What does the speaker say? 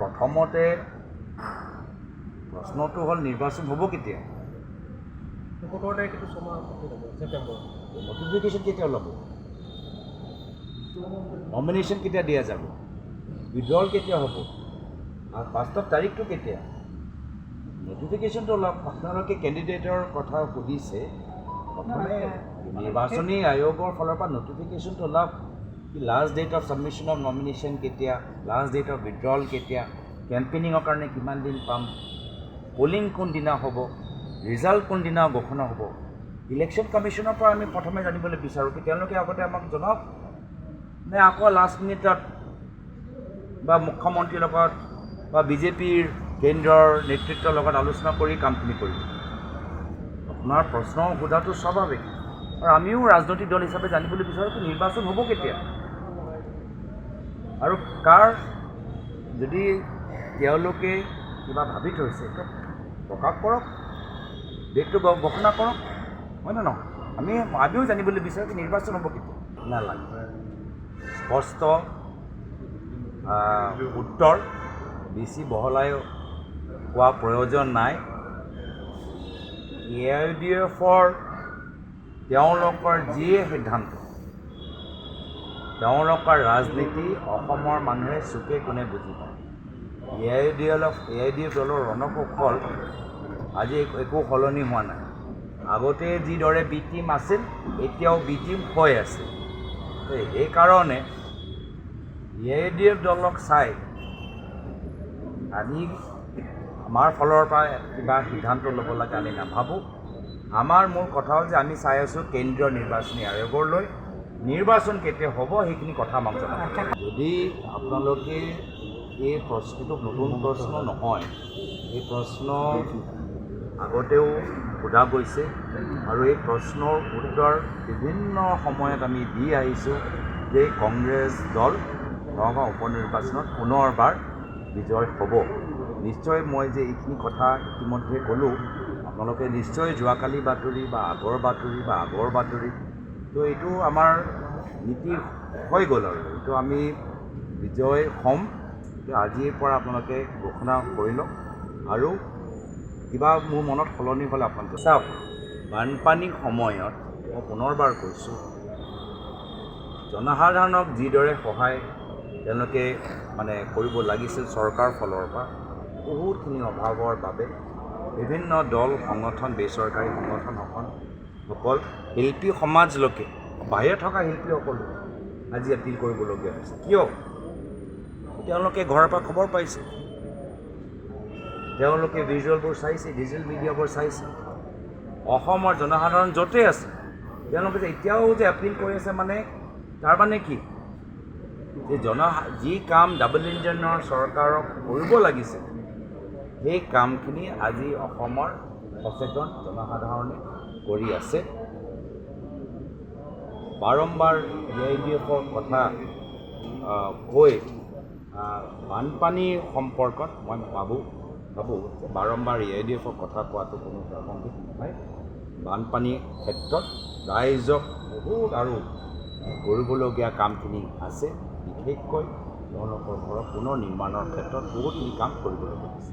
প্ৰথমতে প্ৰশ্নটো হ'ল নিৰ্বাচন হ'ব কেতিয়া? 17 তাৰিখটো ছেপ্টেম্বৰ। নটিফিকেশ্যন কেতিয়া ওলাব? নমিনেশ্যন কেতিয়া দিয়া যাব? উইথড্ৰল কেতিয়া হ'ব? আৰু বাস্তৱ তাৰিখটো কেতিয়া? নটিফিকেশ্যনটো ওলাওক। আপোনালোকে কেণ্ডিডেটৰ কথা সুধিছে, প্ৰথমে নিৰ্বাচনী আয়োগৰ ফালৰ পৰা নটিফিকেশ্যনটো ওলাওক। Last date of submission of nomination কেতিয়া, লাষ্ট ডেট অফ উইথড্ৰল কেতিয়া, কেম্পেইনিঙৰ কাৰণে কিমান দিন পাম, পলিং কোনদিনা হ'ব, ৰিজাল্ট কোনদিনা ঘোষণা হ'ব, ইলেকশ্যন কমিশ্যনৰ পৰা আমি প্ৰথমে জানিবলৈ বিচাৰোঁ কি তেওঁলোকে আগতে আমাক জনাওক, নে আকৌ লাষ্ট মিনিটত বা মুখ্যমন্ত্ৰীৰ লগত বা বিজেপিৰ কেন্দ্ৰৰ নেতৃত্বৰ লগত আলোচনা কৰি কামখিনি কৰিব। আপোনাৰ প্ৰশ্ন সোধাটো স্বাভাৱিক, আৰু আমিও ৰাজনৈতিক দল হিচাপে জানিবলৈ বিচাৰোঁ কি নিৰ্বাচন হ'ব কেতিয়া আৰু কাৰ। যদি তেওঁলোকে কিবা ভাবি থৈছে প্ৰকাশ কৰক, ডেটটো ঘোষণা কৰক, হয় নে নহয়? আমিও জানিবলৈ বিচাৰোঁ কি নিৰ্বাচন হ'ব কেতিয়া। নালাগে, স্পষ্ট উত্তৰ বেছি বহলাই কোৱা প্ৰয়োজন নাই। AIUDFৰ তেওঁলোকৰ যিয়ে সিদ্ধান্ত, তেওঁলোকৰ ৰাজনীতি অসমৰ মানুহে চুকে কোণে বুজি পায়। AIUDF দলৰ ৰণকৌশল আজি একো সলনি হোৱা নাই। আগতে যিদৰে বি টিম আছিল এতিয়াও বি টিম হৈ আছে। সেইকাৰণে AIUDF দলক চাই আমি আমাৰ ফালৰ পৰা কিবা সিদ্ধান্ত ল'ব লাগে আমি নাভাবোঁ। আমাৰ মূল কথা হ'ল যে আমি চাই আছোঁ কেন্দ্ৰীয় নিৰ্বাচনী আয়োগলৈ নিৰ্বাচন কেতিয়া হ'ব সেইখিনি কথা আমাক জনাব। যদি আপোনালোকে এই প্ৰশ্নটো নতুন প্ৰশ্ন নহয়, এই প্ৰশ্ন আগতেও সোধা গৈছে আৰু এই প্ৰশ্নৰ উত্তৰ বিভিন্ন সময়ত আমি দি আহিছোঁ যে কংগ্ৰেছ দল নগাঁও উপনিৰ্বাচনত পুনৰবাৰ বিজয় হ'ব। নিশ্চয় মই যে এইখিনি কথা ইতিমধ্যে ক'লোঁ, আপোনালোকে নিশ্চয় যোৱাকালি বাতৰি বা আগৰ বাতৰি তো এইটো আমাৰ নীতি হৈ গ'ল আৰু এইটো আমি বিজয় হ'ম। আজিৰ পৰা আপোনালোকে ঘোষণা কৰি লওক, আৰু কিবা মোৰ মনত সলনি হ'লে আপোনালোকে চাওক। বানপানীৰ সময়ত মই পুনৰবাৰ কৈছোঁ, জনসাধাৰণক যিদৰে সহায় তেওঁলোকে কৰিব লাগিছিল চৰকাৰৰ ফালৰ পৰা, বহুতখিনি অভাৱৰ বাবে বিভিন্ন দল সংগঠন, বেচৰকাৰী সংগঠনসকল, শিল্পী সমাজলৈকে বাহিৰত থকা শিল্পীসকলো আজি এপিল কৰিবলগীয়া হৈছে। কিয়? তেওঁলোকে ঘৰৰ পৰা খবৰ পাইছে, তেওঁলোকে ভিজুৱেলবোৰ চাইছে, ডিজিটেল মিডিয়াবোৰ চাইছে। অসমৰ জনসাধাৰণ য'তেই আছে তেওঁলোকে যে এতিয়াও যে এপিল কৰি আছে, তাৰমানে কি যে যি কাম ডাবল ইঞ্জিনৰ চৰকাৰক কৰিব লাগিছিল সেই কামখিনি আজি অসমৰ সচেতন জনসাধাৰণে কৰি আছে। বাৰম্বাৰ AIUDFৰ কথা কৈ বানপানী সম্পৰ্কত মই ভাবোঁ যে বাৰম্বাৰ AIUDFৰ কথা কোৱাটো কোনো প্ৰাসংগিক নহয়। বানপানীৰ ক্ষেত্ৰত ৰাইজক বহুত আৰু কৰিবলগীয়া কামখিনি আছে, বিশেষকৈ তেওঁলোকৰ ঘৰৰ পুনৰ নিৰ্মাণৰ ক্ষেত্ৰত বহুতখিনি কাম কৰিবলগীয়া আছে।